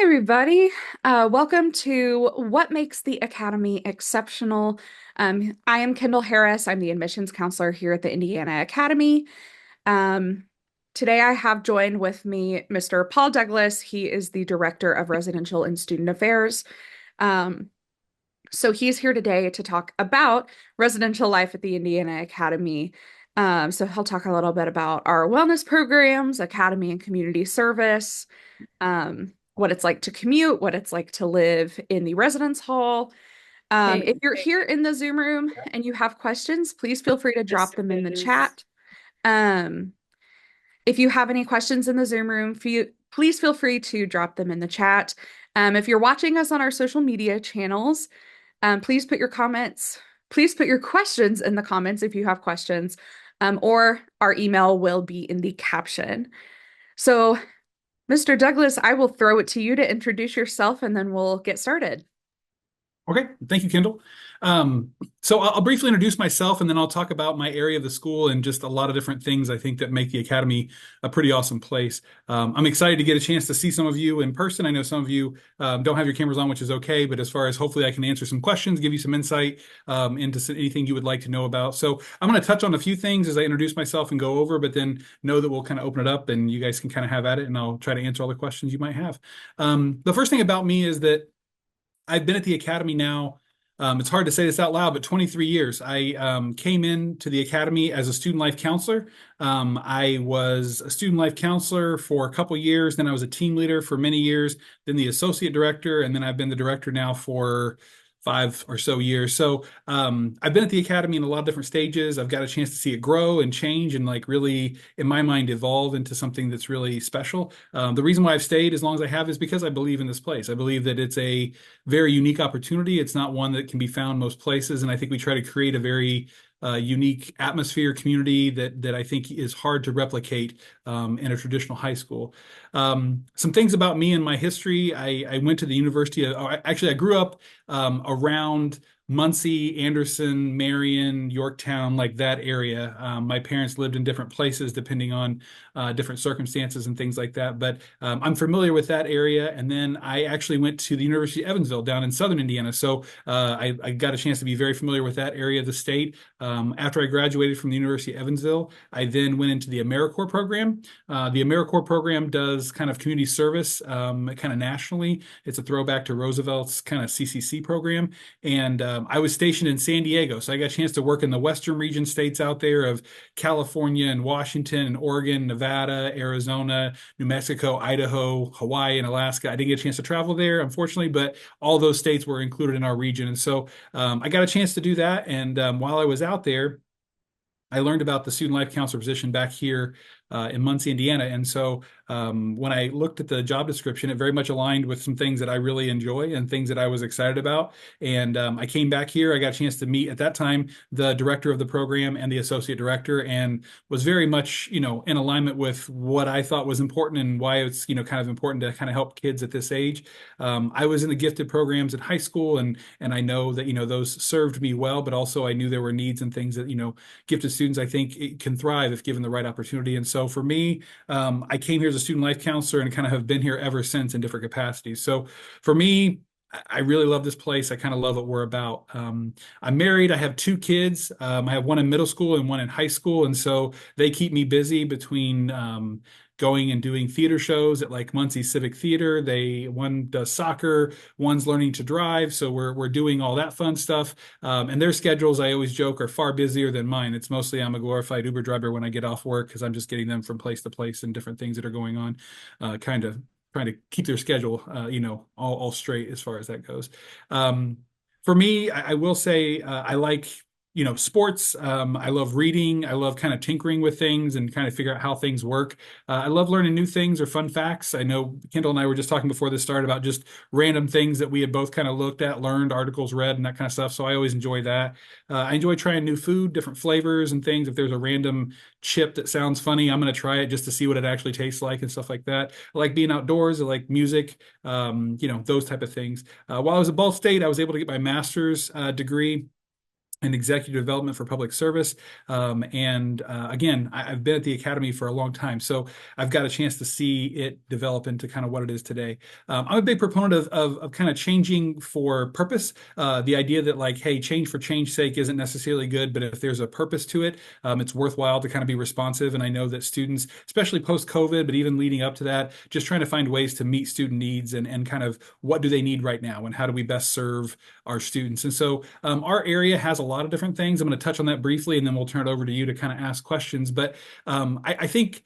Hi, everybody. Welcome to What Makes the Academy Exceptional. I am Kendall Harris. I'm the admissions counselor here at the Indiana Academy. Um, Today, I have joined with me Mr. Paul Douglas. He is the Director of Residential and Student Affairs. Um, so he's here today to talk about residential life at the Indiana Academy. So he'll talk a little bit about our wellness programs, academy and community service, what it's like to commute, what it's like to live in the residence hall. If Hey, you're here in the Zoom room and you have questions, please feel free to drop them in the chat. Um, if you have any questions in the Zoom room, please feel free to drop them in the chat. If you're watching us on our social media channels, please put your comments, please put your questions in the comments if you have questions, or our email will be in the caption. So Mr. Douglas, I will throw it to you to introduce yourself and then we'll get started. okay. Thank you, Kendall. So I'll briefly introduce myself and then I'll talk about my area of the school and just a lot of different things I think that make the Academy a pretty awesome place. I'm excited to get a chance to see some of you in person. I know some of you don't have your cameras on, which is okay, but as far as hopefully I can answer some questions, give you some insight into anything you would like to know about. So I'm going to touch on a few things as I introduce myself and go over, but then know that we'll kind of open it up and you guys can kind of have at it and I'll try to answer all the questions you might have. The first thing about me is that I've been at the academy now. It's hard to say this out loud, but 23 years. I came into the academy as a student life counselor. I was a student life counselor for a couple years. Then I was a team leader for many years, then the associate director, and then I've been the director now for 5 or so years. So I've been at the academy in a lot of different stages. I've got a chance to see it grow and change and like really, in my mind, evolve into something that's really special. The reason why I've stayed as long as I have is because I believe in this place. I believe that it's a very unique opportunity. It's not one that can be found most places. And I think we try to create a very unique atmosphere, community that I think is hard to replicate in a traditional high school. Some things about me and my history. I went to the University of, actually, I grew up around Muncie, Anderson, Marion, Yorktown, like that area. My parents lived in different places depending on different circumstances and things like that. But I'm familiar with that area. And then I actually went to the University of Evansville down in southern Indiana. So I got a chance to be very familiar with that area of the state. After I graduated from the University of Evansville, I then went into the AmeriCorps program. The AmeriCorps program does kind of community service kind of nationally. It's a throwback to Roosevelt's kind of CCC program. And I was stationed in San Diego. So I got a chance to work in the Western region states out there of California and Washington and Oregon, Nevada, Arizona, New Mexico, Idaho, Hawaii, and Alaska. I didn't get a chance to travel there, unfortunately, but all those states were included in our region. And so I got a chance to do that. And while I was out there, I learned about the student life counselor position back here in Muncie, Indiana. And so when I looked at the job description, it very much aligned with some things that I really enjoy and things that I was excited about. And I came back here. I got a chance to meet at that time the director of the program and the associate director, and was very much, in alignment with what I thought was important and why it's, kind of important to kind of help kids at this age. I was in the gifted programs in high school, and I know that, those served me well, but also I knew there were needs and things that, gifted students, I think, it can thrive if given the right opportunity. And so for me, I came here as a student life counselor and kind of have been here ever since in different capacities. So for me, I really love this place. I kind of love what we're about. I'm married. I have two kids. I have one in middle school and one in high school. And so they keep me busy between going and doing theater shows at like Muncie Civic Theater. One does soccer, one's learning to drive. So we're doing all that fun stuff. And their schedules, I always joke, are far busier than mine. It's mostly I'm a glorified Uber driver when I get off work because I'm just getting them from place to place and different things that are going on, kind of trying to keep their schedule, all straight as far as that goes. Um, for me, I will say I like sports. I love reading. I love kind of tinkering with things and kind of figure out how things work. I love learning new things or fun facts. I know Kendall and I were just talking before this started about just random things that we had both kind of looked at, learned, articles read, and that kind of stuff. So I always enjoy that. I enjoy trying new food, different flavors and things. If there's a random chip that sounds funny, I'm going to try it just to see what it actually tastes like and stuff like that. I like being outdoors. I like music, those type of things. While I was at Ball State, I was able to get my master's degree and executive development for public service. And again, I've been at the academy for a long time, so I've got a chance to see it develop into kind of what it is today. I'm a big proponent of kind of changing for purpose. The idea that like, hey, change for change's sake isn't necessarily good, but if there's a purpose to it, it's worthwhile to kind of be responsive. And I know that students, especially post COVID, but even leading up to that, just trying to find ways to meet student needs and kind of what do they need right now and how do we best serve our students. And so our area has a lot of different things. I'm going to touch on that briefly, and then we'll turn it over to you to kind of ask questions. But I think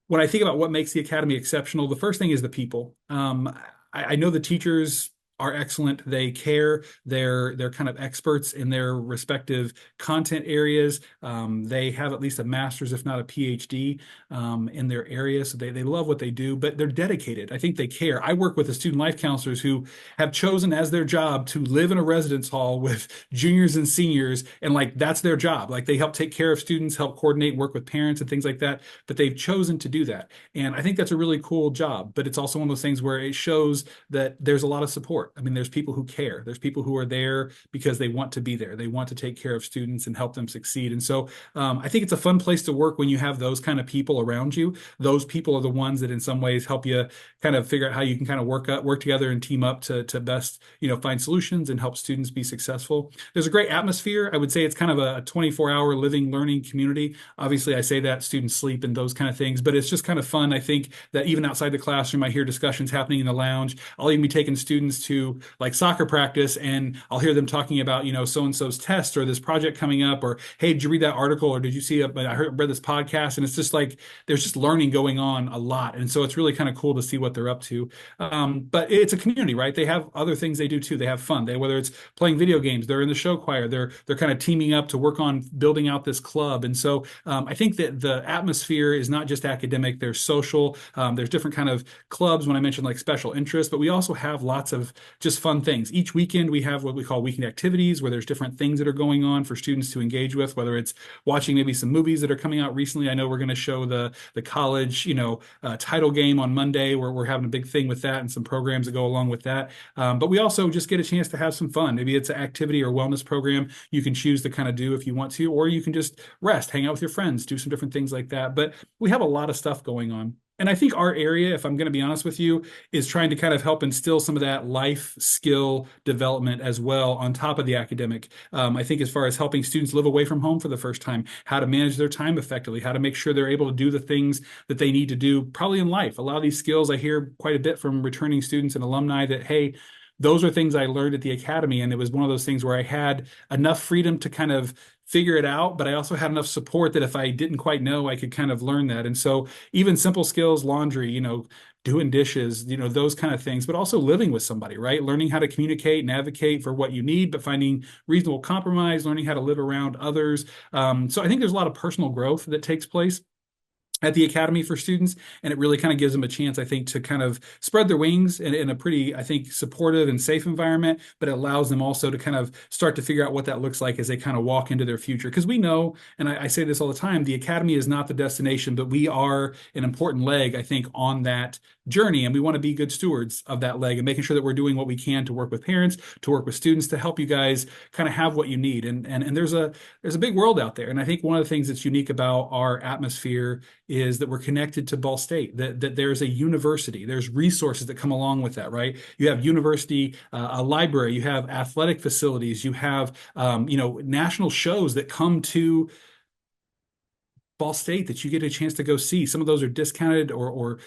when I think about what makes the academy exceptional, the first thing is the people. I know the teachers are excellent. They care. They're kind of experts in their respective content areas. They have at least a master's, if not a PhD, in their area. So they love what they do, but they're dedicated. I think they care. I work with the student life counselors who have chosen as their job to live in a residence hall with juniors and seniors, and like that's their job. Like they help take care of students, help coordinate, work with parents and things like that. But they've chosen to do that, and I think that's a really cool job. But it's also one of those things where it shows that there's a lot of support. I mean, there's people who care. There's people who are there because they want to be there. They want to take care of students and help them succeed. And so I think it's a fun place to work when you have those kind of people around you. Those people are the ones that in some ways help you kind of figure out how you can kind of work together and team up to best, find solutions and help students be successful. There's a great atmosphere. I would say it's kind of a 24-hour living, learning community. Obviously, I say that students sleep and those kind of things, but it's just kind of fun. I think that even outside the classroom, I hear discussions happening in the lounge. I'll even be taking students to like soccer practice, and I'll hear them talking about, so and so's test or this project coming up, or hey, did you read that article, or did you see it? But read this podcast, and it's just like there's just learning going on a lot, and so it's really kind of cool to see what they're up to. But it's a community, right? They have other things they do too. They have fun. Whether it's playing video games, they're in the show choir, they're kind of teaming up to work on building out this club, and so I think that the atmosphere is not just academic. There's social. There's different kind of clubs when I mentioned like special interests, but we also have lots of just fun things. Each weekend we have what we call weekend activities where there's different things that are going on for students to engage with, whether it's watching maybe some movies that are coming out recently. I know we're going to show the college, title game on Monday, where we're having a big thing with that and some programs that go along with that. But we also just get a chance to have some fun. Maybe it's an activity or wellness program you can choose to kind of do if you want to, or you can just rest, hang out with your friends, do some different things like that. But we have a lot of stuff going on. And I think our area, if I'm going to be honest with you, is trying to kind of help instill some of that life skill development as well on top of the academic. I think as far as helping students live away from home for the first time, how to manage their time effectively, how to make sure they're able to do the things that they need to do probably in life. A lot of these skills I hear quite a bit from returning students and alumni that, hey, those are things I learned at the academy. And it was one of those things where I had enough freedom to kind of figure it out, but I also had enough support that if I didn't quite know, I could kind of learn that. And so even simple skills, laundry, doing dishes, those kind of things, but also living with somebody, right? Learning how to communicate and advocate for what you need, but finding reasonable compromise, learning how to live around others. So I think there's a lot of personal growth that takes place at the academy for students, and it really kind of gives them a chance, I think, to kind of spread their wings in a pretty, I think, supportive and safe environment, but it allows them also to kind of start to figure out what that looks like as they kind of walk into their future. Because we know, and I say this all the time, the academy is not the destination, but we are an important leg, I think, on that journey, and we want to be good stewards of that leg and making sure that we're doing what we can to work with parents, to work with students, to help you guys kind of have what you need. And there's a big world out there, and I think one of the things that's unique about our atmosphere is that we're connected to Ball State, that there's a university, there's resources that come along with that, right? You have university, a library, you have athletic facilities, you have national shows that come to Ball State that you get a chance to go see. Some of those are discounted or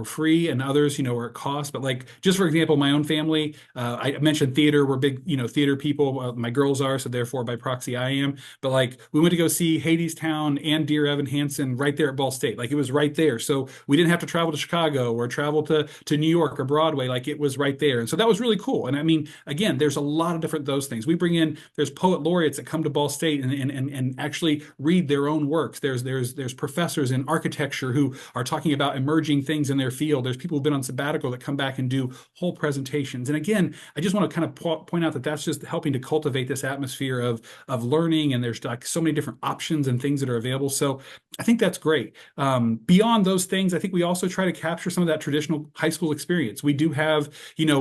free, and others, are at cost. But like, just for example, my own family, I mentioned theater. We're big, theater people. My girls are, so therefore by proxy I am. But like, we went to go see Hadestown and Dear Evan Hansen right there at Ball State. Like, it was right there, so we didn't have to travel to Chicago or travel to New York or Broadway. Like, it was right there, and so that was really cool. And I mean, again, there's a lot of different those things. We bring in, there's poet laureates that come to Ball State and actually read their own works. There's There's professors in architecture who are talking about emerging things in their field. There's people who've been on sabbatical that come back and do whole presentations. And again, I just want to kind of point out that that's just helping to cultivate this atmosphere of learning. And there's like so many different options and things that are available. So I think that's great. Beyond those things, I think we also try to capture some of that traditional high school experience. We do have,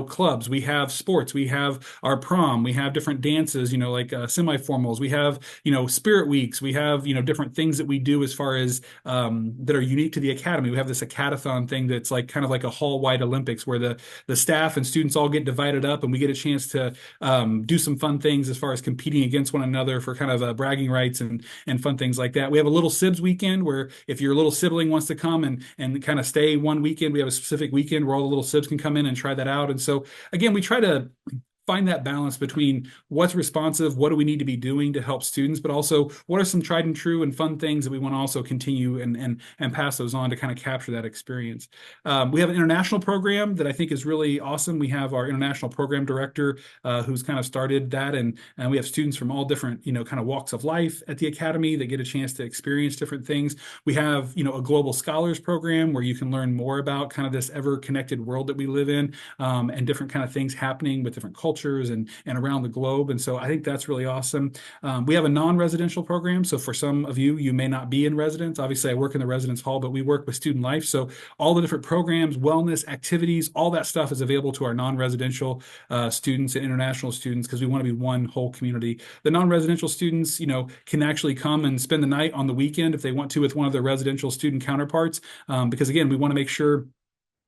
clubs, we have sports, we have our prom, we have different dances, like semi-formals, we have, spirit weeks, we have, different things that we do as far as that are unique to the academy. We have this acadathon thing that's like kind of like a hall-wide Olympics where the staff and students all get divided up and we get a chance to do some fun things as far as competing against one another for kind of bragging rights and fun things like that. We have a little Sibs weekend where if your little sibling wants to come and kind of stay one weekend, we have a specific weekend where all the little Sibs can come in and try that out. And so again, we try to find that balance between what's responsive, what do we need to be doing to help students, but also what are some tried and true and fun things that we want to also continue and pass those on to kind of capture that experience. We have an international program that I think is really awesome. We have our international program director who's kind of started that, and we have students from all different kind of walks of life at the academy that get a chance to experience different things. We have a global scholars program where you can learn more about kind of this ever connected world that we live in, and different kind of things happening with different cultures and around the globe. And so I think that's really awesome. We have a non-residential program. So for some of you, you may not be in residence. Obviously, I work in the residence hall, but we work with student life. So all the different programs, wellness, activities, all that stuff is available to our non-residential students and international students because we want to be one whole community. The non-residential students, can actually come and spend the night on the weekend if they want to with one of their residential student counterparts. Because again, we want to make sure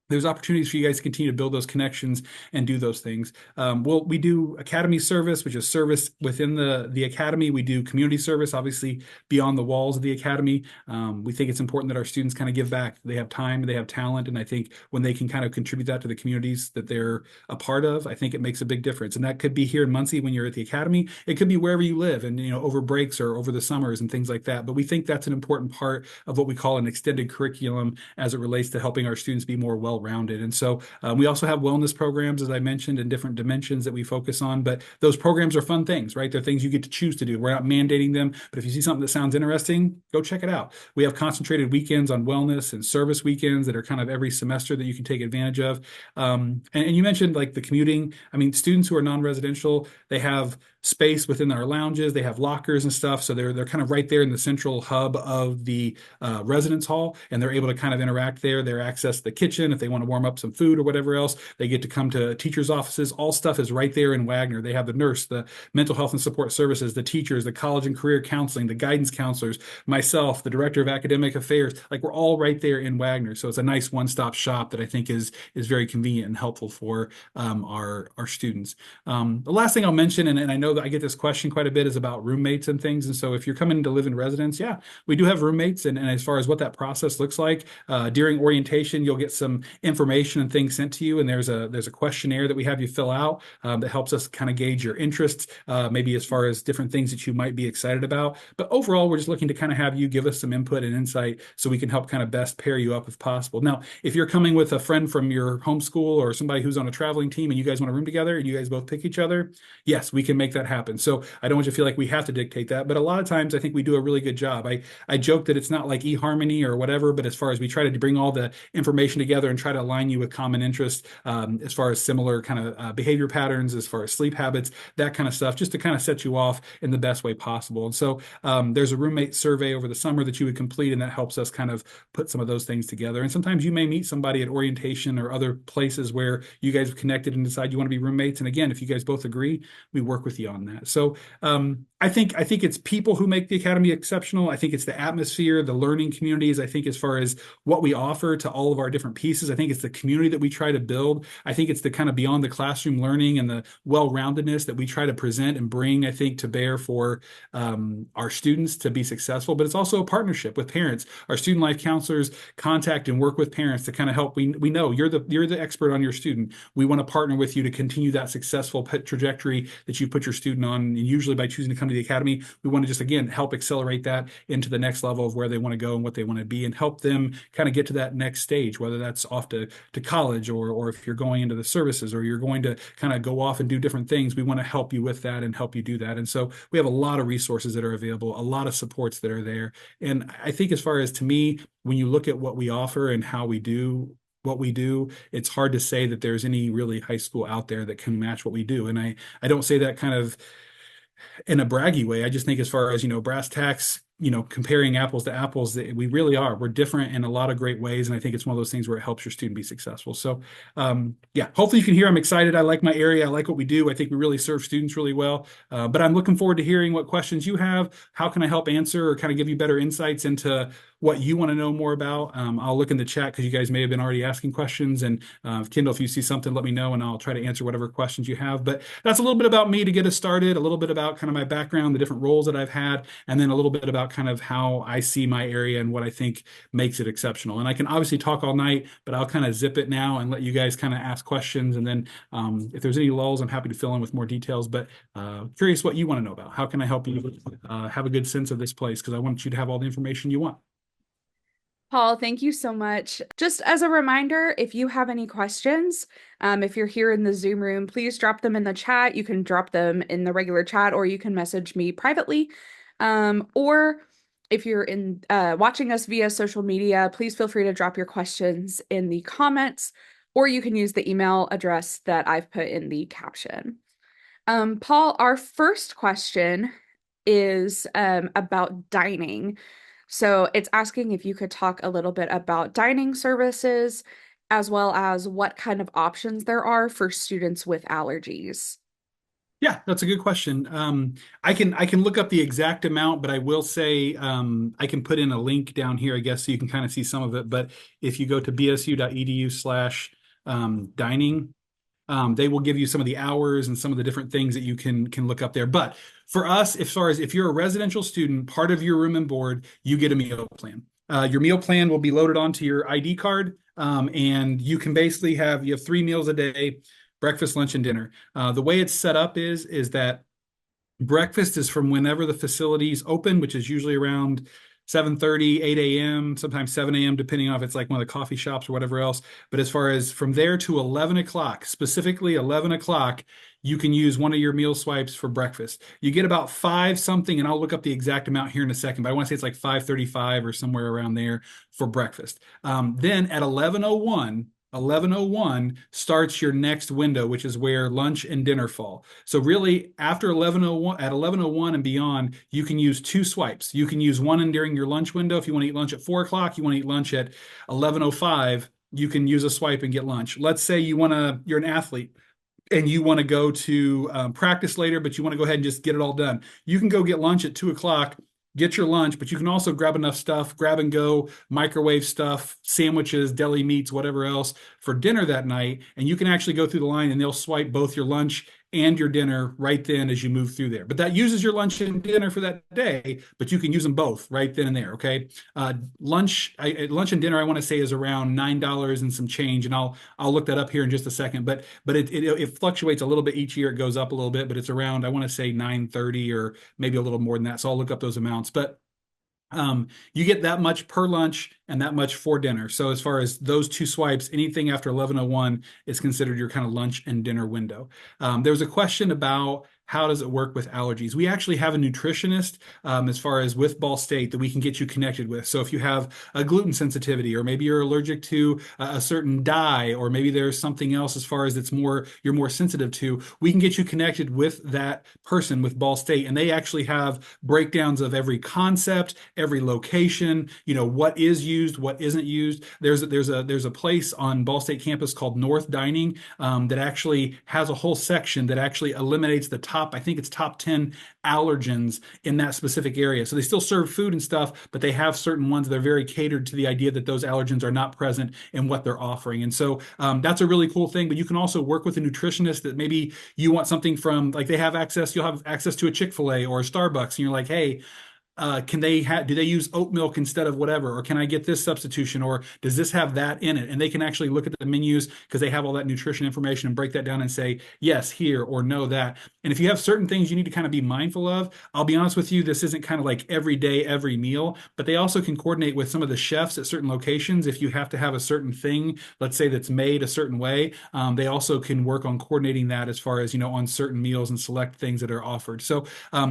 there's opportunities for you guys to continue to build those connections and do those things. We do academy service, which is service within the academy. We do community service, obviously beyond the walls of the academy. We think it's important that our students kind of give back. They have time, they have talent, and I think when they can kind of contribute that to the communities that they're a part of, I think it makes a big difference. And that could be here in Muncie when you're at the academy. It could be wherever you live, and over breaks or over the summers and things like that. But we think that's an important part of what we call an extended curriculum as it relates to helping our students be more well-rounded. And so we also have wellness programs, as I mentioned, in different dimensions that we focus on. But those programs are fun things, right? They're things you get to choose to do. We're not mandating them, but if you see something that sounds interesting, go check it out. We have concentrated weekends on wellness and service weekends that are kind of every semester that you can take advantage of. And you mentioned like the commuting. I mean, students who are non-residential, they have space within our lounges. They have lockers and stuff. So they're kind of right there in the central hub of the residence hall, and they're able to kind of interact there. They're access to the kitchen if they want to warm up some food or whatever else. They get to come to teachers' offices. All stuff is right there in Wagner. They have the nurse, the mental health and support services, the teachers, the college and career counseling, the guidance counselors, myself, the director of academic affairs. Like we're all right there in Wagner. So it's a nice one-stop shop that I think is very convenient and helpful for our students. The last thing I'll mention, and I know that I get this question quite a bit, is about roommates and things. And so if you're coming to live in residence, yeah, we do have roommates. And as far as what that process looks like, during orientation, you'll get some information and things sent to you. And there's a questionnaire that we have you fill out that helps us kind of gauge your interests, maybe as far as different things that you might be excited about. But overall, we're just looking to kind of have you give us some input and insight so we can help kind of best pair you up if possible. Now, if you're coming with a friend from your homeschool or somebody who's on a traveling team and you guys want to room together and you guys both pick each other, yes, we can make that happen. So I don't want you to feel like we have to dictate that, but a lot of times I think we do a really good job. I joke that it's not like eHarmony or whatever, but as far as we try to bring all the information together and try to align you with common interests, as far as similar kind of behavior patterns, as far as sleep habits, that kind of stuff, just to kind of set you off in the best way possible. And so there's a roommate survey over the summer that you would complete, and that helps us kind of put some of those things together. And sometimes you may meet somebody at orientation or other places where you guys have connected and decide you want to be roommates. And again, if you guys both agree, we work with you on that. So I think it's people who make the academy exceptional. I think it's the atmosphere, the learning communities. I think as far as what we offer to all of our different pieces, I think it's the community that we try to build. I think it's the kind of beyond the classroom learning and the well-roundedness that we try to present and bring, I think, to bear for our students to be successful. But it's also a partnership with parents. Our student life counselors contact and work with parents to kind of help. We know you're the expert on your student. We want to partner with you to continue that successful trajectory that you put your student on, and usually by choosing to come to to the academy, we want to just, again, help accelerate that into the next level of where they want to go and what they want to be and help them kind of get to that next stage, whether that's off to college or if you're going into the services or you're going to kind of go off and do different things. We want to help you with that and help you do that. And so we have a lot of resources that are available, a lot of supports that are there. And I think as far as to me, when you look at what we offer and how we do what we do, it's hard to say that there's any really high school out there that can match what we do. And I don't say that kind of in a braggy way. I just think as far as, brass tacks, comparing apples to apples, that we really are. We're different in a lot of great ways. And I think it's one of those things where it helps your student be successful. So yeah, hopefully you can hear I'm excited. I like my area. I like what we do. I think we really serve students really well. But I'm looking forward to hearing what questions you have. How can I help answer or kind of give you better insights into what you want to know more about? I'll look in the chat because you guys may have been already asking questions. And Kendall, if you see something, let me know and I'll try to answer whatever questions you have. But that's a little bit about me to get us started, a little bit about kind of my background, the different roles that I've had, and then a little bit about kind of how I see my area and what I think makes it exceptional. And I can obviously talk all night, but I'll kind of zip it now and let you guys kind of ask questions. And then if there's any lulls, I'm happy to fill in with more details. But curious what you want to know about. How can I help you have a good sense of this place? Because I want you to have all the information you want. Paul, thank you so much. Just as a reminder, if you have any questions, if you're here in the Zoom room, please drop them in the chat. You can drop them in the regular chat, or you can message me privately. Or if you're in watching us via social media, please feel free to drop your questions in the comments, or you can use the email address that I've put in the caption. Paul, our first question is about dining. So it's asking if you could talk a little bit about dining services, as well as what kind of options there are for students with allergies. Yeah, that's a good question. I can look up the exact amount, but I will say I can put in a link down here, I guess, so you can kind of see some of it. But if you go to bsu.edu/dining, they will give you some of the hours and some of the different things that you can look up there. But for us, as far as if you're a residential student, part of your room and board, you get a meal plan. Your meal plan will be loaded onto your ID card, and you can basically you have 3 meals a day: breakfast, lunch, and dinner. The way it's set up is that breakfast is from whenever the facility's open, which is usually around 7:30, 8 a.m., sometimes 7 a.m., depending on if it's like one of the coffee shops or whatever else. But as far as from there to 11 o'clock, specifically 11 o'clock, you can use one of your meal swipes for breakfast. You get about five something, and I'll look up the exact amount here in a second, but I want to say it's like 5:35 or somewhere around there for breakfast. Then at 11:01 starts your next window, which is where lunch and dinner fall. So really, after 11:01, at 11:01 and beyond, you can use two swipes. You can use one in during your lunch window. If you want to eat lunch at 4 o'clock, you want to eat lunch at 11:05, you can use a swipe and get lunch. Let's say you're an athlete and you want to go to practice later, but you want to go ahead and just get it all done. You can go get lunch at 2 o'clock, get your lunch, but you can also grab enough stuff, grab and go, microwave stuff, sandwiches, deli meats, whatever else for dinner that night. And you can actually go through the line and they'll swipe both your lunch and your dinner right then as you move through there. But that uses your lunch and dinner for that day, but you can use them both right then and there. Okay. Lunch and dinner, I want to say is around $9 and some change. And I'll look that up here in just a second, but it fluctuates a little bit each year. It goes up a little bit, but it's around, I want to say 930 or maybe a little more than that. So I'll look up those amounts, but you get that much per lunch and that much for dinner. So as far as those two swipes, anything after 11:01 is considered your kind of lunch and dinner window. There was a question about how does it work with allergies? We actually have a nutritionist as far as with Ball State that we can get you connected with. So if you have a gluten sensitivity, or maybe you're allergic to a certain dye, or maybe there's something else as far as you're more sensitive to, we can get you connected with that person with Ball State. And they actually have breakdowns of every concept, every location, what is used, what isn't used. There's a place on Ball State campus called North Dining that actually has a whole section that actually eliminates the I think it's top 10 allergens in that specific area. So they still serve food and stuff, but they have certain ones that are very catered to the idea that those allergens are not present in what they're offering. And so that's a really cool thing. But you can also work with a nutritionist that maybe you want something from, like you'll have access to a Chick-fil-A or a Starbucks, and you're like, hey, can they do they use oat milk instead of whatever, or can I get this substitution, or does this have that in it? And they can actually look at the menus because they have all that nutrition information and break that down and say yes here or no that. And if you have certain things you need to kind of be mindful of, I'll be honest with you, this isn't kind of like every day, every meal, but they also can coordinate with some of the chefs at certain locations. If you have to have a certain thing, let's say that's made a certain way, they also can work on coordinating that as far as, on certain meals and select things that are offered. So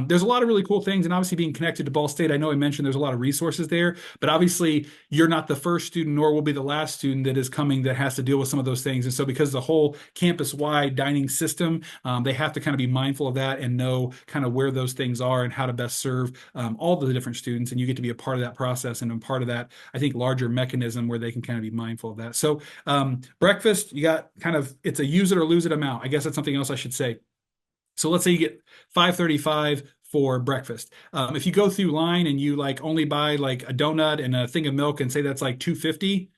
there's a lot of really cool things, and obviously being connected to Ball State, I know I mentioned there's a lot of resources there, but obviously you're not the first student, nor will be the last student that is coming that has to deal with some of those things. And so, because the whole campus-wide dining system, they have to kind of be mindful of that and know kind of where those things are and how to best serve all the different students. And you get to be a part of that process and a part of that, I think, larger mechanism where they can kind of be mindful of that. So, breakfast, you got kind of it's a use it or lose it amount. I guess that's something else I should say. So let's say you get 535 for breakfast. If you go through line and you like only buy like a donut and a thing of milk and say that's like 250,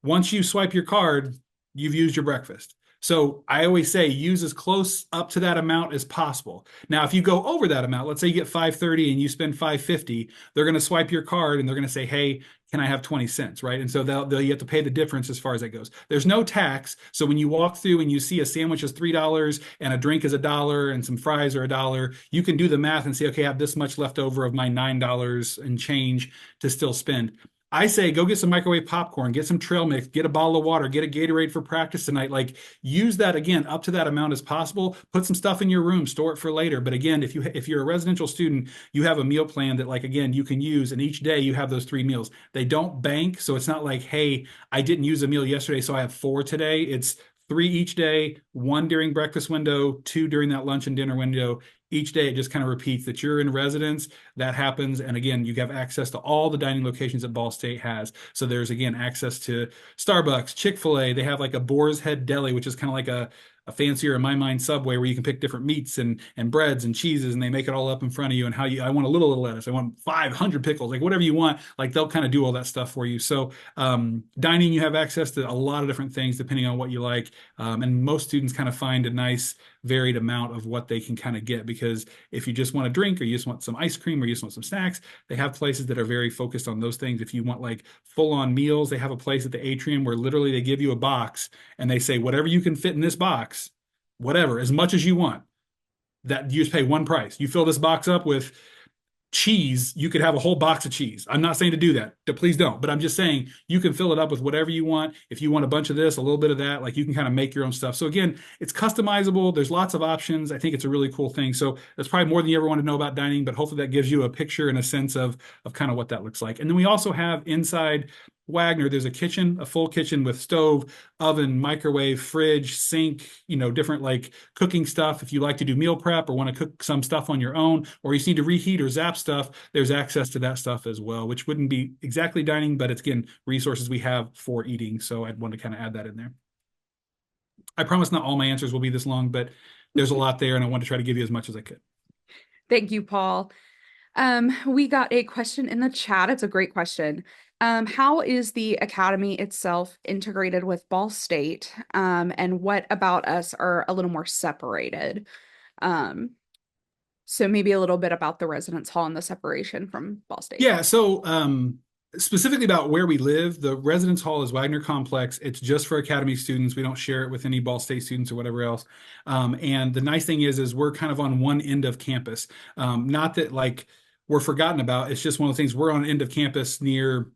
once you swipe your card, you've used your breakfast. So I always say use as close up to that amount as possible. Now, if you go over that amount, let's say you get 530 and you spend 550, they're going to swipe your card and they're going to say, "Hey, can I have 20 cents?" Right? And so you have to pay the difference as far as that goes. There's no tax. So when you walk through and you see a sandwich is $3 and a drink is $1 and some fries are $1, you can do the math and say, "Okay, I have this much left over of my $9 and change to still spend." I say go get some microwave popcorn, get some trail mix, get a bottle of water, get a Gatorade for practice tonight. Like use that again up to that amount as possible. Put some stuff in your room, store it for later. But again, if you're a residential student, you have a meal plan that like again you can use, and each day you have those 3 meals. They don't bank, so it's not like, hey, I didn't use a meal yesterday, so I have 4 today. It's 3 each day, one during breakfast window, two during that lunch and dinner window. Each day it just kind of repeats that you're in residence. That happens. And again, you have access to all the dining locations that Ball State has. So there's again access to Starbucks, Chick-fil-A. They have like a Boar's Head Deli, which is kind of like a fancier, in my mind, Subway where you can pick different meats and breads and cheeses, and they make it all up in front of you. And I want a little lettuce, I want 500 pickles, like whatever you want, like they'll kind of do all that stuff for you. So dining, you have access to a lot of different things depending on what you like. And most students kind of find a nice varied amount of what they can kind of get, because if you just want a drink or you just want some ice cream or you just want some snacks, they have places that are very focused on those things. If you want like full on meals, they have a place at the atrium where literally they give you a box and they say whatever you can fit in this box, whatever, as much as you want, that you just pay one price. You fill this box up with cheese, you could have a whole box of cheese. I'm not saying to do that. Please don't. But I'm just saying you can fill it up with whatever you want. If you want a bunch of this, a little bit of that, like you can kind of make your own stuff. So again, it's customizable. There's lots of options. I think it's a really cool thing. So that's probably more than you ever want to know about dining, but hopefully that gives you a picture and a sense of kind of what that looks like. And then we also have inside Wagner, there's a kitchen, a full kitchen with stove, oven, microwave, fridge, sink, different like cooking stuff. If you like to do meal prep or want to cook some stuff on your own, or you just need to reheat or zap stuff, there's access to that stuff as well, which wouldn't be exactly dining, but it's again, resources we have for eating. So I'd want to kind of add that in there. I promise not all my answers will be this long, but there's a lot there and I want to try to give you as much as I could. Thank you, Paul. We got a question in the chat. It's a great question. How is the academy itself integrated with Ball State? And what about us are a little more separated? Um, so maybe a little bit about the residence hall and the separation from Ball State. Yeah, so specifically about where we live, the residence hall is Wagner Complex. It's just for Academy students. We don't share it with any Ball State students or whatever else. And the nice thing is we're kind of on one end of campus. Not that like we're forgotten about. It's just one of the things, we're on an end of campus near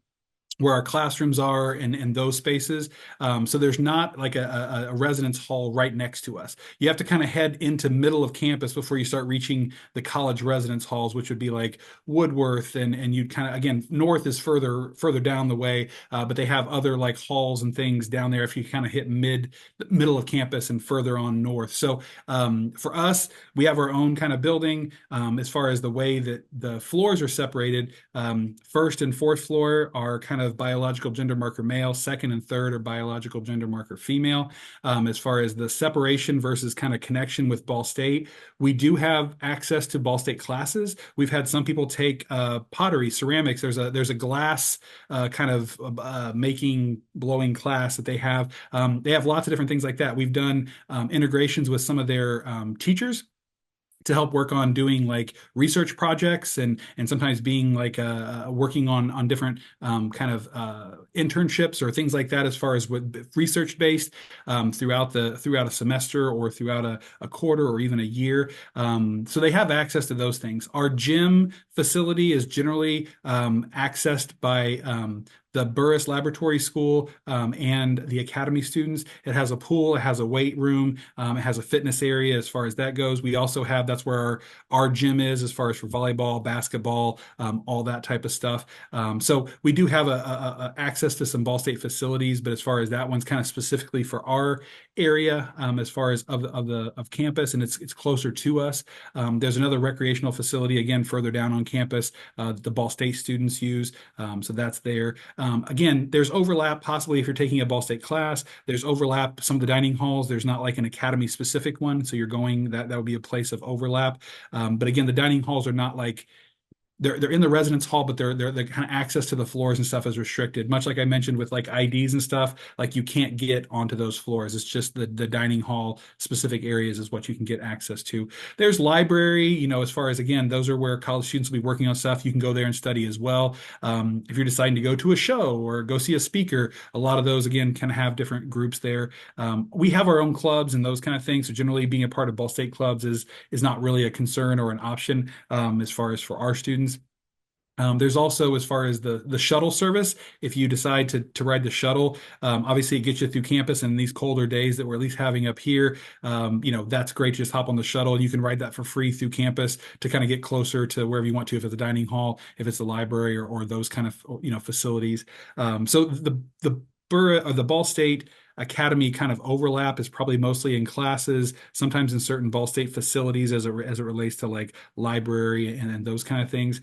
where our classrooms are and those spaces. So there's not like a residence hall right next to us. You have to kind of head into middle of campus before you start reaching the college residence halls, which would be like Woodworth, and you'd kind of, again, north is further down the way, but they have other like halls and things down there if you kind of hit middle of campus and further on north. So for us, we have our own kind of building. As far as the way that the floors are separated, first and fourth floor are kind of biological gender marker male, second and third are biological gender marker female. As far as the separation versus kind of connection with Ball State, we do have access to Ball State classes. We've had some people take pottery, ceramics. There's a glass kind of making, blowing class that they have. They have lots of different things like that. We've done integrations with some of their teachers to help work on doing like research projects and sometimes being like working on different kind of internships or things like that as far as what research based throughout a semester or throughout a quarter or even a year. So they have access to those things. Our gym facility is generally accessed by the Burris Laboratory School and the Academy students. It has a pool, it has a weight room, it has a fitness area as far as that goes. We also have that's where our gym is as far as for volleyball, basketball, all that type of stuff. So we do have access to some Ball State facilities, but as far as that one's kind of specifically for our area, as far as of campus, and it's closer to us. There's another recreational facility again further down on campus that the Ball State students use. So that's there. Again, there's overlap possibly if you're taking a Ball State class. There's overlap. Some of the dining halls, there's not like an academy specific one, so you're going that would be a place of overlap. But again, the dining halls are not like they're in the residence hall, but they're kind of access to the floors and stuff is restricted. Much like I mentioned with like IDs and stuff, like you can't get onto those floors. It's just the dining hall specific areas is what you can get access to. There's library, as far as again, those are where college students will be working on stuff. You can go there and study as well. If you're deciding to go to a show or go see a speaker, a lot of those again kind of have different groups there. We have our own clubs and those kind of things. So generally, being a part of Ball State clubs is not really a concern or an option as far as for our students. There's also, as far as the shuttle service, if you decide to ride the shuttle, obviously it gets you through campus. And these colder days that we're at least having up here, that's great. Just hop on the shuttle. You can ride that for free through campus to kind of get closer to wherever you want to, if it's a dining hall, if it's a library, or those kind of facilities. So the Ball State Academy kind of overlap is probably mostly in classes, sometimes in certain Ball State facilities as it relates to like library and those kind of things.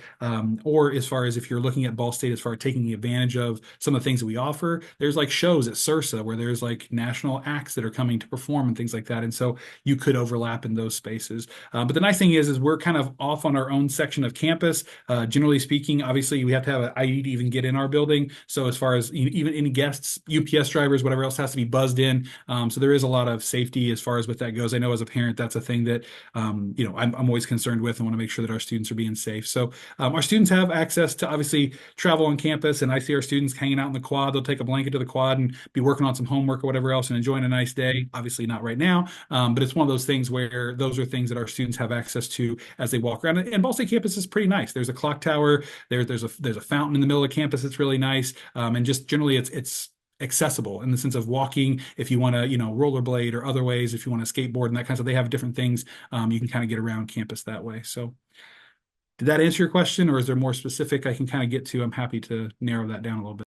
Or as far as if you're looking at Ball State as far as taking advantage of some of the things that we offer, there's like shows at Sursa where there's like national acts that are coming to perform and things like that. And so you could overlap in those spaces. But the nice thing is we're kind of off on our own section of campus. Generally speaking, obviously we have to have an ID to even get in our building. So as far as even any guests, UPS drivers, whatever else has to be buzzed in. So there is a lot of safety as far as what that goes. I know as a parent, that's a thing that, I'm always concerned with and want to make sure that our students are being safe. So our students have access to obviously travel on campus, and I see our students hanging out in the quad. They'll take a blanket to the quad and be working on some homework or whatever else and enjoying a nice day. Obviously not right now, but it's one of those things where those are things that our students have access to as they walk around. And Ball State campus is pretty nice. There's a clock tower. There's a fountain in the middle of campus. It's really nice. And just generally it's accessible in the sense of walking if you want to rollerblade, or other ways if you want to skateboard and that kind of stuff. They have different things you can kind of get around campus that way. So did that answer your question, or is there more specific I can kind of get to? I'm happy to narrow that down a little bit.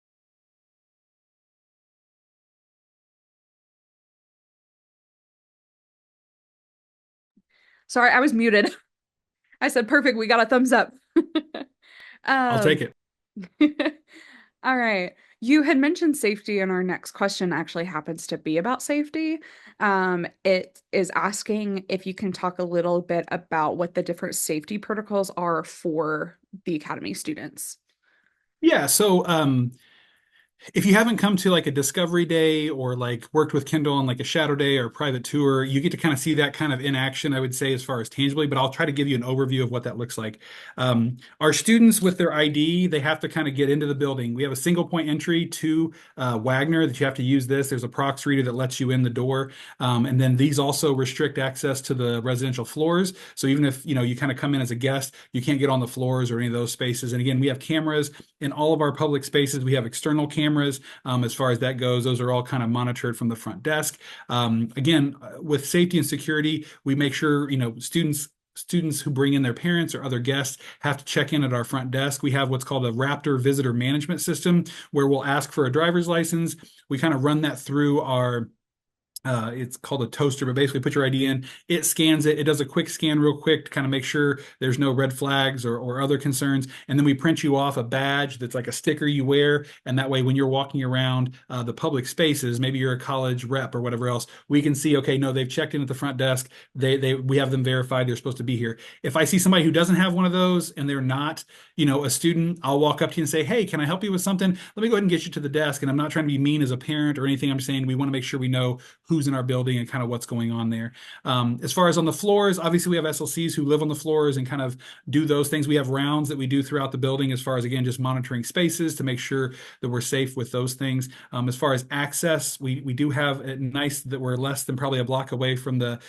Sorry, I was muted. I said perfect. We got a thumbs up. I'll take Um, it. all right. You had mentioned safety, and our next question actually happens to be about safety. It is asking if you can talk a little bit about what the different safety protocols are for the academy students. Yeah, so if you haven't come to like a discovery day or like worked with Kindle on like a shadow day or a private tour, you get to kind of see that kind of in action, I would say, as far as tangibly, but I'll try to give you an overview of what that looks like. Our students with their ID, they have to kind of get into the building. We have a single point entry to Wagner that you have to use this. There's a prox reader that lets you in the door. And then these also restrict access to the residential floors. So even if, you kind of come in as a guest, you can't get on the floors or any of those spaces. And again, we have cameras in all of our public spaces. We have external cameras. As far as that goes, those are all kind of monitored from the front desk. Again, with safety and security, we make sure, students who bring in their parents or other guests have to check in at our front desk. We have what's called a Raptor visitor management system where we'll ask for a driver's license. We kind of run that through our it's called a toaster, but basically put your ID in, it scans it. It does a quick scan real quick to kind of make sure there's no red flags or other concerns. And then we print you off a badge that's like a sticker you wear. And that way, when you're walking around the public spaces, maybe you're a college rep or whatever else, we can see, okay, no, they've checked in at the front desk. We have them verified. They're supposed to be here. If I see somebody who doesn't have one of those and they're not, a student, I'll walk up to you and say, hey, can I help you with something? Let me go ahead and get you to the desk. And I'm not trying to be mean as a parent or anything. I'm saying we want to make sure we know who who's in our building and kind of what's going on there. As far as on the floors, obviously we have SLCs who live on the floors and kind of do those things. We have rounds that we do throughout the building as far as, again, just monitoring spaces to make sure that we're safe with those things. As far as access, we do have it nice that we're less than probably a block away from the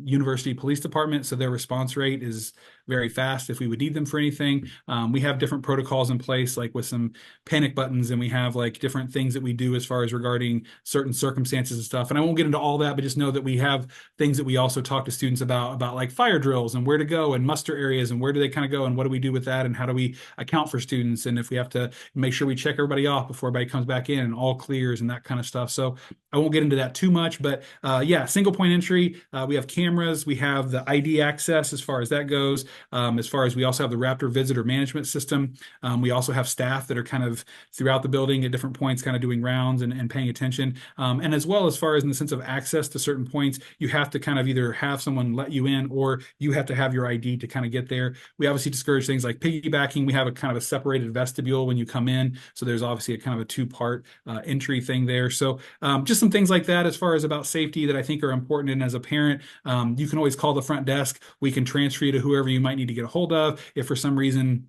University Police Department, so their response rate is very fast if we would need them for anything. We have different protocols in place, like with some panic buttons, and we have like different things that we do as far as regarding certain circumstances and stuff. And I won't get into all that, but just know that we have things that we also talk to students about like fire drills and where to go and muster areas and where do they kind of go and what do we do with that and how do we account for students and if we have to make sure we check everybody off before everybody comes back in and all clears and that kind of stuff. So I won't get into that too much, but yeah, single point entry. We have cameras. We have the ID access as far as that goes. As far as we also have the Raptor visitor management system. We also have staff that are kind of throughout the building at different points, kind of doing rounds and paying attention. And as well, as far as in the sense of access to certain points, you have to kind of either have someone let you in or you have to have your ID to kind of get there. We obviously discourage things like piggybacking. We have a kind of a separated vestibule when you come in. So there's obviously a kind of a two-part entry thing there. So just some things like that as far as about safety that I think are important. And as a parent, you can always call the front desk. We can transfer you to whoever you might need to get a hold of. If for some reason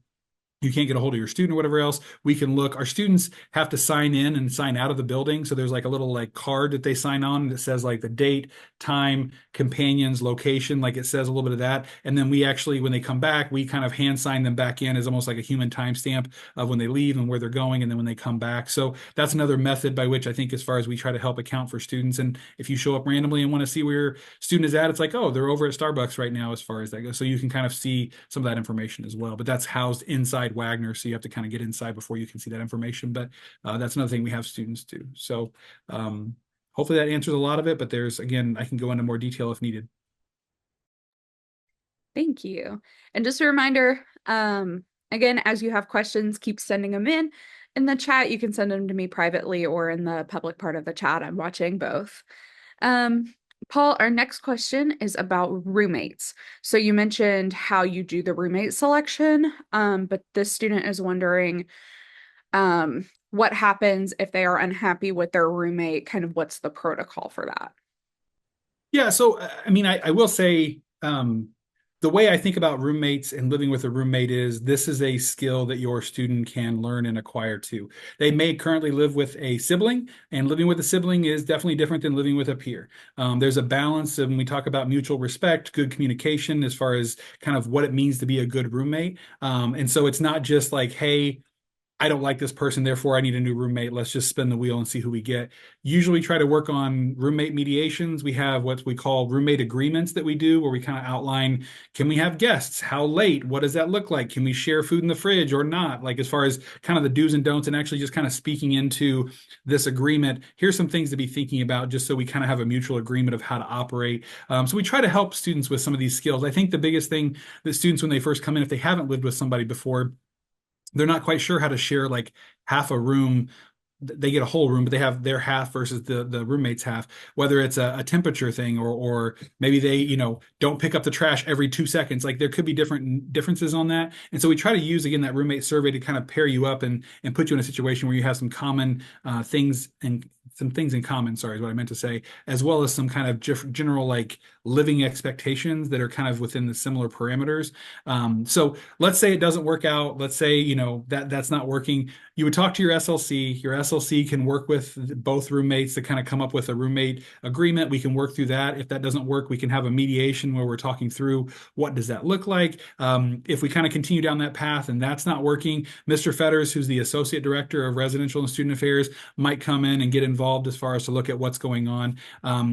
you can't get a hold of your student or whatever else, we can look. Our students have to sign in and sign out of the building. So there's like a little like card that they sign on that says like the date, time, companions, location, like it says a little bit of that. And then we actually, when they come back, we kind of hand sign them back in as almost like a human timestamp of when they leave and where they're going and then when they come back. So that's another method by which I think as far as we try to help account for students. And if you show up randomly and want to see where your student is at, it's like, oh, they're over at Starbucks right now as far as that goes. So you can kind of see some of that information as well. But that's housed inside Wagner, so you have to kind of get inside before you can see that information. But that's another thing we have students do. So hopefully that answers a lot of it. But there's, again, I can go into more detail if needed. Thank you. And just a reminder, again, as you have questions, keep sending them in the chat. You can send them to me privately or in the public part of the chat. I'm watching both. Paul, our next question is about roommates. So you mentioned how you do the roommate selection, but this student is wondering what happens if they are unhappy with their roommate, kind of what's the protocol for that? Yeah, so I mean, I will say the way I think about roommates and living with a roommate is this is a skill that your student can learn and acquire too. They may currently live with a sibling, and living with a sibling is definitely different than living with a peer. There's a balance when we talk about mutual respect, good communication as far as kind of what it means to be a good roommate. And so it's not just like, hey, I don't like this person, therefore I need a new roommate. Let's just spin the wheel and see who we get. Usually try to work on roommate mediations. We have what we call roommate agreements that we do where we kind of outline, can we have guests? How late? What does that look like? Can we share food in the fridge or not? Like as far as kind of the do's and don'ts and actually just kind of speaking into this agreement, here's some things to be thinking about just so we kind of have a mutual agreement of how to operate. So we try to help students with some of these skills. I think the biggest thing that students, when they first come in, if they haven't lived with somebody before, they're not quite sure how to share like half a room. They get a whole room, but they have their half versus the roommate's half, whether it's a temperature thing or maybe they, don't pick up the trash every 2 seconds. Like there could be different differences on that. And so we try to use, again, that roommate survey to kind of pair you up and put you in a situation where you have some common things and some things in common, sorry, is what I meant to say, as well as some kind of general like living expectations that are kind of within the similar parameters. So let's say it doesn't work out. Let's say, that's not working. You would talk to your SLC. Your SLC can work with both roommates to kind of come up with a roommate agreement. We can work through that. If that doesn't work, we can have a mediation where we're talking through what does that look like. If we kind of continue down that path and that's not working, Mr. Fetters, who's the Associate Director of Residential and Student Affairs, might come in and get involved as far as to look at what's going on.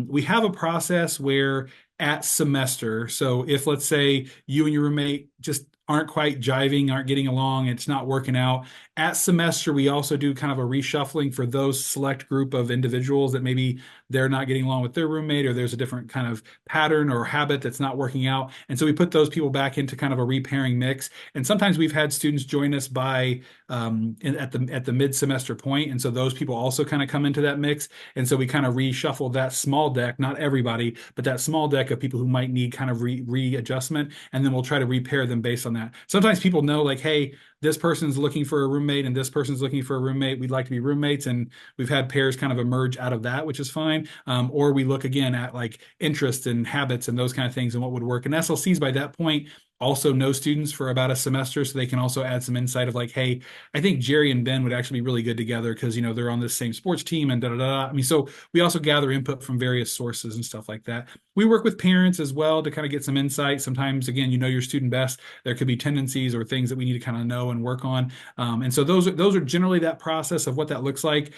We have a process where at semester, so if let's say you and your roommate just aren't quite jiving, aren't getting along, it's not working out. At semester, we also do kind of a reshuffling for those select group of individuals that maybe they're not getting along with their roommate or there's a different kind of pattern or habit that's not working out. And so we put those people back into kind of a repairing mix. And sometimes we've had students join us by at the mid-semester point. And so those people also kind of come into that mix. And so we kind of reshuffle that small deck, not everybody, but that small deck of people who might need kind of readjustment. And then we'll try to repair them based on that. Sometimes people know like, hey, this person's looking for a roommate and this person's looking for a roommate. We'd like to be roommates. And we've had pairs kind of emerge out of that, which is fine. time, or we look again at like interests and habits and those kind of things and what would work. And SLCs by that point also know students for about a semester, so they can also add some insight of like, hey, I think Jerry and Ben would actually be really good together because they're on this same sports team and da da da. I mean, so we also gather input from various sources and stuff like that. We work with parents as well to kind of get some insight. Sometimes, again, you know your student best. There could be tendencies or things that we need to kind of know and work on. And so those are generally that process of what that looks like.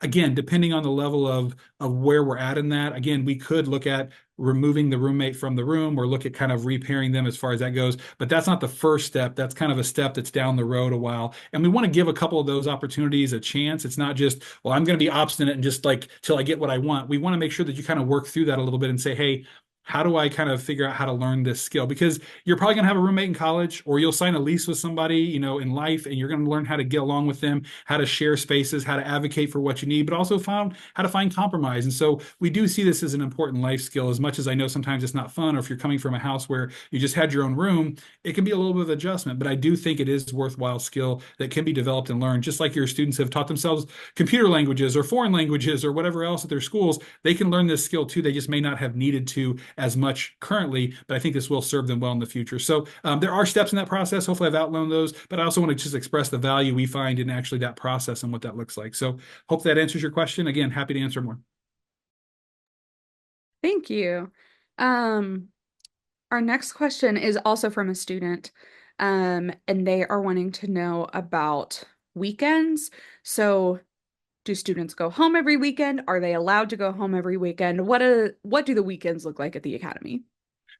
Again, depending on the level of where we're at in that, again, we could look at removing the roommate from the room or look at kind of repairing them as far as that goes. But that's not the first step. That's kind of a step that's down the road a while. And we want to give a couple of those opportunities a chance. It's not just, well, I'm going to be obstinate and just like till I get what I want. We want to make sure that you kind of work through that a little bit and say, hey, how do I kind of figure out how to learn this skill? Because you're probably going to have a roommate in college, or you'll sign a lease with somebody, in life, and you're going to learn how to get along with them, how to share spaces, how to advocate for what you need, but also found how to find compromise. And so we do see this as an important life skill, as much as I know sometimes it's not fun, or if you're coming from a house where you just had your own room, it can be a little bit of adjustment, but I do think it is worthwhile skill that can be developed and learned, just like your students have taught themselves computer languages or foreign languages or whatever else at their schools. They can learn this skill too. They just may not have needed to as much currently, but I think this will serve them well in the future. So there are steps in that process. Hopefully, I've outlined those, but I also want to just express the value we find in actually that process and what that looks like. So, hope that answers your question. Again, happy to answer more. Thank you. Um, our next question is also from a student, and they are wanting to know about weekends. So, do students go home every weekend? Are they allowed to go home every weekend? What do the weekends look like at the academy?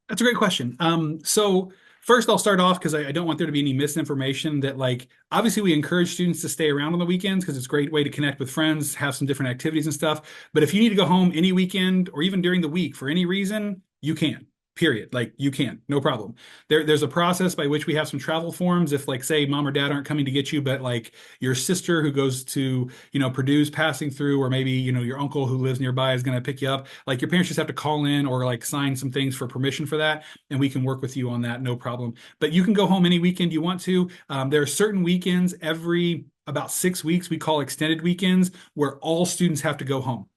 That's a great question. So first I'll start off because I don't want there to be any misinformation that like obviously we encourage students to stay around on the weekends because it's a great way to connect with friends, have some different activities and stuff. But if you need to go home any weekend or even during the week for any reason, you can. Period. Like you can, no problem. There's a process by which we have some travel forms. If like say mom or dad aren't coming to get you, but like your sister who goes to Purdue's passing through, or maybe your uncle who lives nearby is going to pick you up. Like your parents just have to call in or like sign some things for permission for that, and we can work with you on that, no problem. But you can go home any weekend you want to. There are certain weekends every about 6 weeks we call extended weekends where all students have to go home.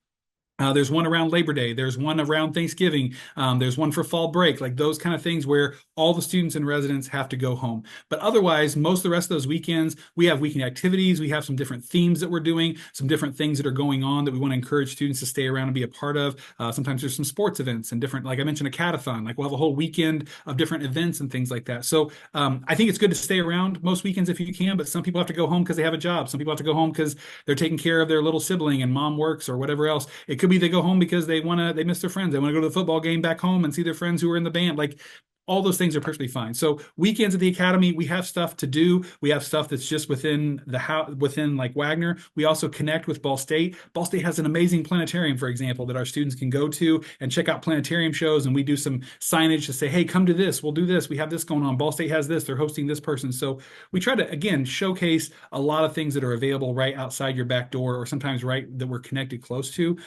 There's one around Labor Day. There's one around Thanksgiving. There's one for fall break, like those kind of things where all the students and residents have to go home. But otherwise, most of the rest of those weekends, we have weekend activities. We have some different themes that we're doing, some different things that are going on that we want to encourage students to stay around and be a part of. Sometimes there's some sports events and different, like I mentioned, a catathon. Like we'll have a whole weekend of different events and things like that. So I think it's good to stay around most weekends if you can, but some people have to go home because they have a job. Some people have to go home because they're taking care of their little sibling and mom works or whatever else. It could be they go home because they miss their friends. They want to go to the football game back home and see their friends who are in the band. Like all those things are perfectly fine. So weekends at the academy, we have stuff to do. We have stuff that's just within the house, within like Wagner. We also connect with Ball State. Ball State has an amazing planetarium, for example, that our students can go to and check out planetarium shows. And we do some signage to say, hey, come to this. We'll do this. We have this going on. Ball State has this. They're hosting this person. So we try to, again, showcase a lot of things that are available right outside your back door, or sometimes right that we're connected close to.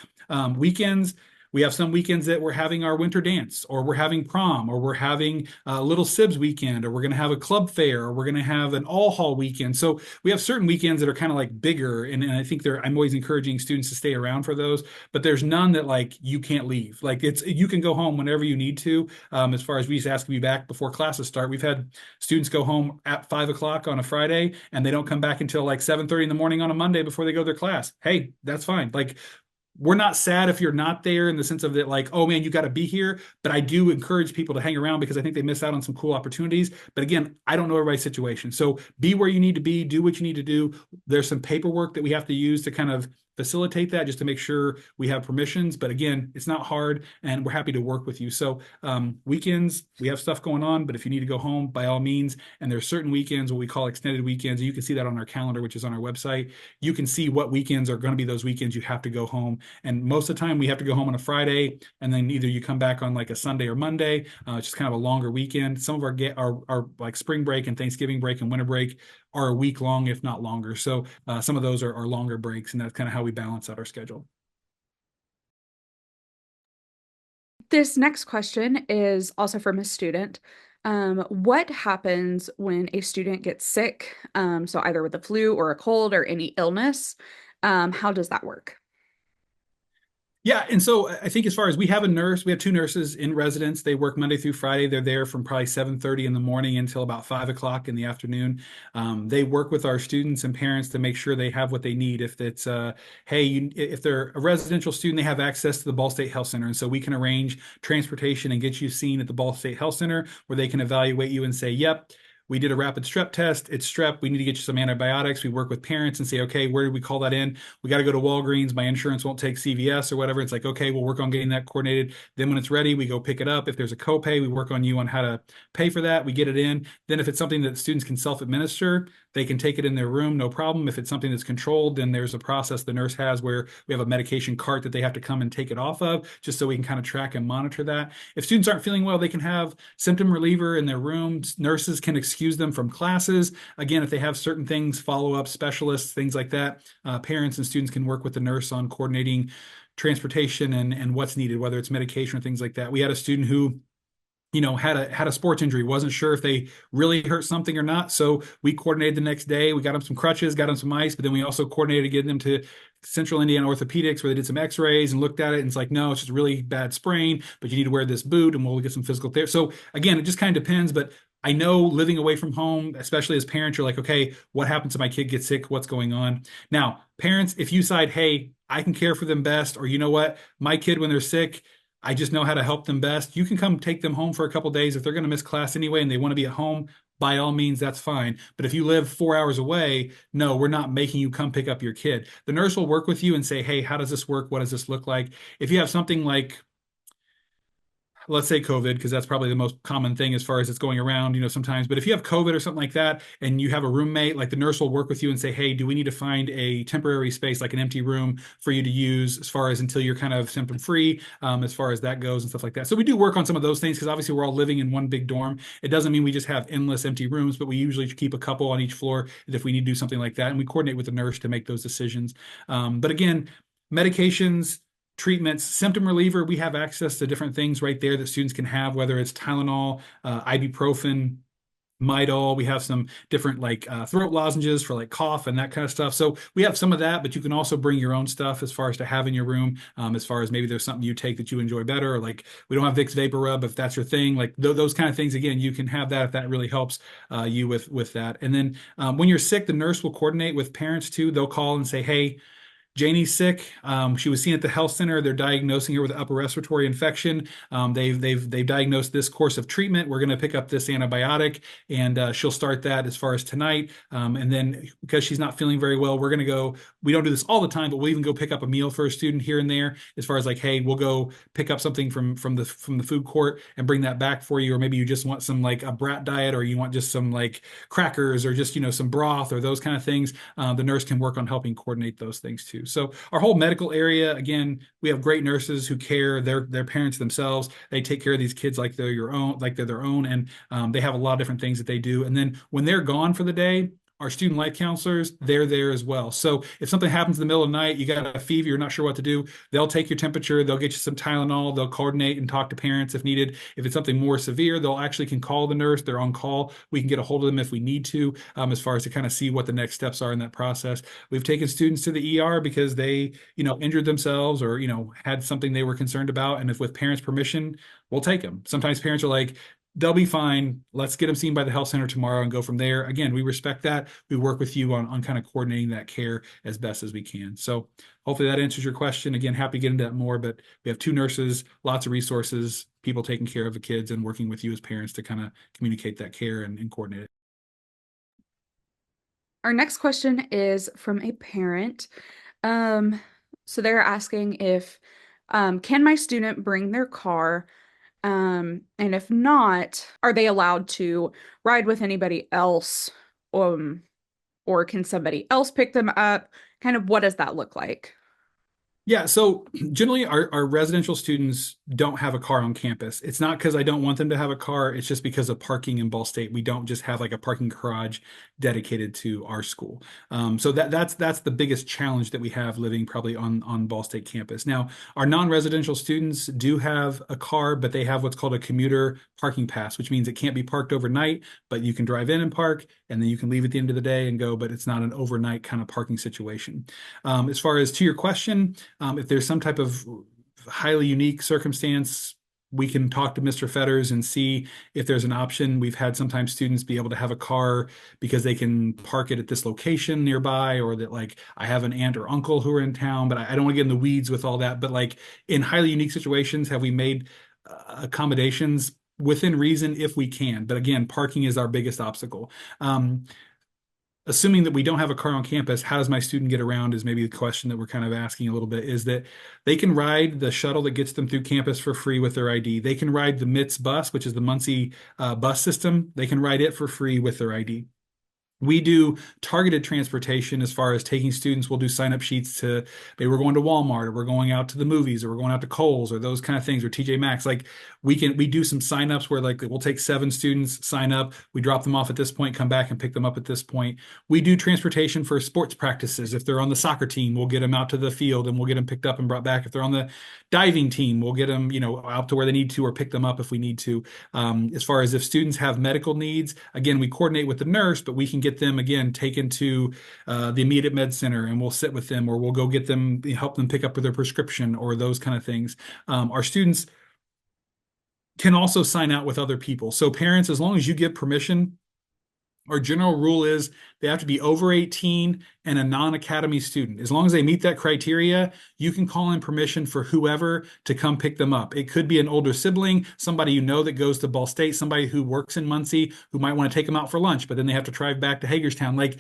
Weekends, we have some weekends that we're having our winter dance, or we're having prom, or we're having a Little Sibs weekend, or we're going to have a club fair, or we're going to have an all hall weekend. So we have certain weekends that are kind of like bigger, and I think I'm always encouraging students to stay around for those. But there's none that like you can't leave. Like you can go home whenever you need to. As far as we just ask to be back before classes start, we've had students go home at 5 o'clock on a Friday, and they don't come back until like 7:30 in the morning on a Monday before they go to their class. Hey, that's fine. Like we're not sad if you're not there in the sense of that, like, oh man, you got to be here. But I do encourage people to hang around because I think they miss out on some cool opportunities. But again, I don't know everybody's situation. So be where you need to be, do what you need to do. There's some paperwork that we have to use to kind of facilitate that just to make sure we have permissions. But again, it's not hard and we're happy to work with you. So weekends, we have stuff going on, but if you need to go home, by all means. And there's certain weekends, what we call extended weekends. And you can see that on our calendar, which is on our website. You can see what weekends are going to be those weekends you have to go home. And most of the time we have to go home on a Friday, and then either you come back on like a Sunday or Monday. It's just kind of a longer weekend. Some of our like spring break and Thanksgiving break and winter break are a week long, if not longer. So some of those are longer breaks, and that's kind of how we balance out our schedule. This next question is also from a student. What happens when a student gets sick? So either with the flu or a cold or any illness. How does that work? Yeah, and so I think as far as we have a nurse, we have two nurses in residence. They work Monday through Friday. They're there from probably 7:30 in the morning until about 5 o'clock in the afternoon. They work with our students and parents to make sure they have what they need. If it's hey, if they're a residential student, they have access to the Ball State Health Center, and so we can arrange transportation and get you seen at the Ball State Health Center, where they can evaluate you and say, "Yep, we did a rapid strep test. It's strep. We need to get you some antibiotics." We work with parents and say, okay, where do we call that in? We got to go to Walgreens. My insurance won't take CVS or whatever. It's like, okay, we'll work on getting that coordinated. Then when it's ready, we go pick it up. If there's a copay, we work on you on how to pay for that. We get it in. Then if it's something that students can self-administer, they can take it in their room, no problem. If it's something that's controlled, then there's a process the nurse has where we have a medication cart that they have to come and take it off of, just so we can kind of track and monitor that. If students aren't feeling well, they can have symptom reliever in their rooms. Nurses can excuse them from classes. Again, if they have certain things, follow-up specialists, things like that, parents and students can work with the nurse on coordinating transportation and what's needed, whether it's medication or things like that. We had a student who had a sports injury, wasn't sure if they really hurt something or not. So we coordinated the next day. We got them some crutches, got them some ice, but then we also coordinated getting them to Central Indiana Orthopedics, where they did some x-rays and looked at it. And it's like, no, it's just a really bad sprain, but you need to wear this boot and we'll get some physical therapy. So again, it just kind of depends, but I know living away from home, especially as parents, you're like, okay, what happens if my kid gets sick? What's going on? Now, parents, if you decide, hey, I can care for them best, or you know what, my kid, when they're sick, I just know how to help them best. You can come take them home for a couple days. If they're going to miss class anyway and they want to be at home, by all means, that's fine. But if you live 4 hours away, no, we're not making you come pick up your kid. The nurse will work with you and say, hey, how does this work? What does this look like? If you have something like, let's say COVID, because that's probably the most common thing as far as it's going around, sometimes. But if you have COVID or something like that, and you have a roommate, like the nurse will work with you and say, hey, do we need to find a temporary space, like an empty room for you to use as far as until you're kind of symptom free, as far as that goes and stuff like that. So we do work on some of those things because obviously we're all living in one big dorm. It doesn't mean we just have endless empty rooms, but we usually keep a couple on each floor if we need to do something like that. And we coordinate with the nurse to make those decisions. But again, medications, treatments, symptom reliever, we have access to different things right there that students can have, whether it's Tylenol, ibuprofen, Midol. We have some different like throat lozenges for like cough and that kind of stuff. So we have some of that, but you can also bring your own stuff as far as to have in your room, as far as maybe there's something you take that you enjoy better, or like we don't have Vicks Vapor Rub if that's your thing, like those kind of things. Again, you can have that if that really helps you with that. And then when you're sick, the nurse will coordinate with parents too. They'll call and say, hey, Janie's sick. She was seen at the health center. They're diagnosing her with an upper respiratory infection. They've diagnosed this course of treatment. We're going to pick up this antibiotic, and she'll start that as far as tonight. And then because she's not feeling very well, we're going to go. We don't do this all the time, but we'll even go pick up a meal for a student here and there. As far as like, hey, we'll go pick up something from the food court and bring that back for you, or maybe you just want some like a brat diet, or you want just some like crackers, or just some broth or those kind of things. The nurse can work on helping coordinate those things too. So our whole medical area, again, we have great nurses who care. Their parents themselves. They take care of these kids like they're your own, like they're their own, and they have a lot of different things that they do. And then when they're gone for the day, our student life counselors, they're there as well. So if something happens in the middle of the night, you got a fever, you're not sure what to do, they'll take your temperature, they'll get you some Tylenol, they'll coordinate and talk to parents if needed. If it's something more severe, they'll actually can call the nurse. They're on call. We can get a hold of them if we need to, as far as to kind of see what the next steps are in that process. We've taken students to the ER because they, injured themselves, or, had something they were concerned about. And if with parents' permission, we'll take them. Sometimes parents are like, they'll be fine. Let's get them seen by the health center tomorrow and go from there. Again, we respect that. We work with you on kind of coordinating that care as best as we can. So hopefully that answers your question. Again, happy to get into that more, but we have two nurses, lots of resources, people taking care of the kids and working with you as parents to kind of communicate that care and coordinate it. Our next question is from a parent. Um, so they're asking if can my student bring their car? And if not, are they allowed to ride with anybody else? Um, or can somebody else pick them up? Kind of what does that look like? Yeah, so generally our residential students don't have a car on campus. It's not because I don't want them to have a car, it's just because of parking in Ball State. We don't just have like a parking garage dedicated to our school. So that's the biggest challenge that we have living probably on Ball State campus. Now, our non-residential students do have a car, but they have what's called a commuter parking pass, which means it can't be parked overnight, but you can drive in and park, and then you can leave at the end of the day and go, but it's not an overnight kind of parking situation. As far as to your question, if there's some type of highly unique circumstance, we can talk to Mr. Fetters and see if there's an option. We've had sometimes students be able to have a car because they can park it at this location nearby, or that like I have an aunt or uncle who are in town, but I don't want to get in the weeds with all that. But like in highly unique situations, have we made accommodations within reason if we can? But again, parking is our biggest obstacle. Assuming that we don't have a car on campus, how does my student get around is maybe the question that we're kind of asking a little bit, is that they can ride the shuttle that gets them through campus for free with their ID. They can ride the MITS bus, which is the Muncie bus system. They can ride it for free with their ID. We do targeted transportation as far as taking students. We'll do sign up sheets to maybe we're going to Walmart or we're going out to the movies or we're going out to Kohl's or those kind of things or TJ Maxx. Like we do some sign ups where like we'll take 7 students, sign up, we drop them off at this point, come back and pick them up at this point. We do transportation for sports practices. If they're on the soccer team, we'll get them out to the field and we'll get them picked up and brought back. If they're on the diving team, we'll get them, out to where they need to or pick them up if we need to. As far as if students have medical needs, again, we coordinate with the nurse, but we can get them again taken to the immediate med center and we'll sit with them or we'll go get them, help them pick up their prescription or those kind of things. Our students can also sign out with other people. So parents, as long as you give permission, our general rule is they have to be over 18 and a non-academy student. As long as they meet that criteria, you can call in permission for whoever to come pick them up. It could be an older sibling, somebody you know that goes to Ball State, somebody who works in Muncie who might want to take them out for lunch, but then they have to drive back to Hagerstown. Like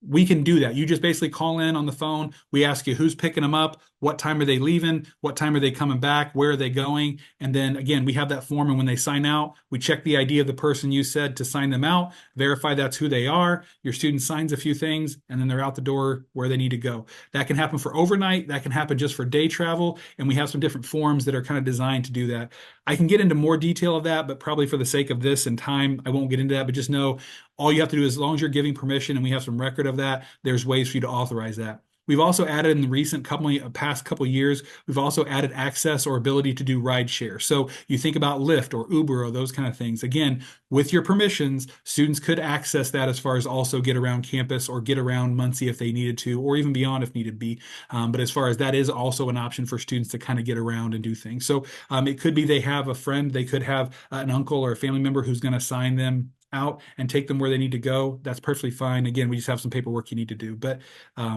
we can do that. You just basically call in on the phone. We ask you who's picking them up, what time are they leaving, what time are they coming back, where are they going? And then again, we have that form. And when they sign out, we check the ID of the person you said to sign them out, verify that's who they are. Your student signs a few things, and then they're out the door where they need to go. That can happen for overnight. That can happen just for day travel. And we have some different forms that are kind of designed to do that. I can get into more detail of that, but probably for the sake of this and time, I won't get into that. But just know all you have to do is, as long as you're giving permission and we have some record of that, there's ways for you to authorize that. We've also added in the past couple of years, we've also added access or ability to do ride share. So you think about Lyft or Uber or those kind of things. Again, with your permissions, students could access that as far as also get around campus or get around Muncie if they needed to, or even beyond if needed be. But as far as that is also an option for students to kind of get around and do things. So it could be they have a friend, they could have an uncle or a family member who's going to sign them out and take them where they need to go. That's perfectly fine. Again, we just have some paperwork you need to do. But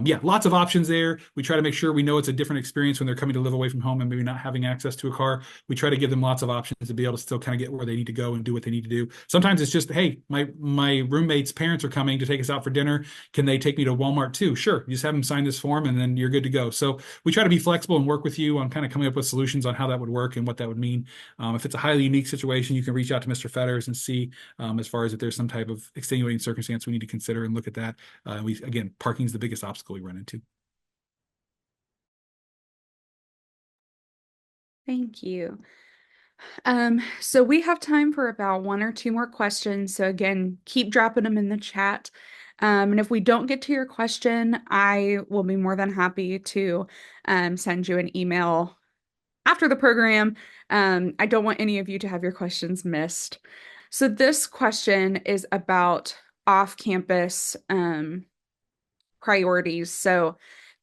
yeah, lots of options there. We try to make sure we know it's a different experience when they're coming to live away from home and maybe not having access to a car. We try to give them lots of options to be able to still kind of get where they need to go and do what they need to do. Sometimes it's just, hey, my roommate's parents are coming to take us out for dinner. Can they take me to Walmart too? Sure. You just have them sign this form and then you're good to go. So we try to be flexible and work with you on kind of coming up with solutions on how that would work and what that would mean. If it's a highly unique situation, you can reach out to Mr. Fetters and see as far as if there's some type of extenuating circumstance we need to consider and look at that. Again, parking is the biggest obstacle we run into. Thank you. So we have time for about 1 or 2 more questions. So again, keep dropping them in the chat. And if we don't get to your question, I will be more than happy to send you an email after the program. I don't want any of you to have your questions missed. So this question is about off-campus priorities. So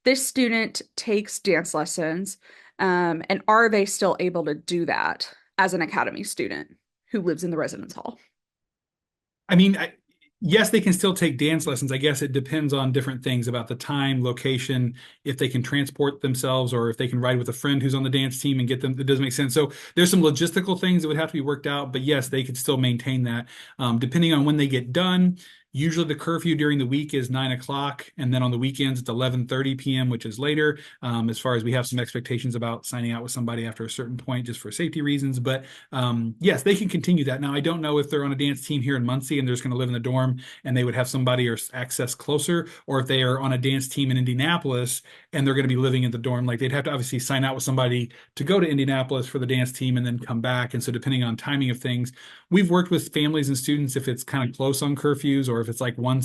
this student takes dance lessons, and are they still able to do that as an academy student who lives in the residence hall? I mean, yes, they can still take dance lessons. I guess it depends on different things about the time, location, if they can transport themselves or if they can ride with a friend who's on the dance team and get them. It doesn't make sense. So there's some logistical things that would have to be worked out. But yes, they could still maintain that. Depending on when they get done. Usually the curfew during the week is 9 o'clock, and then on the weekends it's 11:30 p.m., which is later. As far as we have some expectations about signing out with somebody after a certain point, just for safety reasons. But yes, they can continue that. Now, I don't know if they're on a dance team here in Muncie and they're just going to live in the dorm and they would have somebody or access closer, or if they are on a dance team in Indianapolis and they're going to be living in the dorm. Like they'd have to obviously sign out with somebody to go to Indianapolis for the dance team and then come back. And so depending on timing of things, we've worked with families and students if it's kind of close on curfews or if it's like one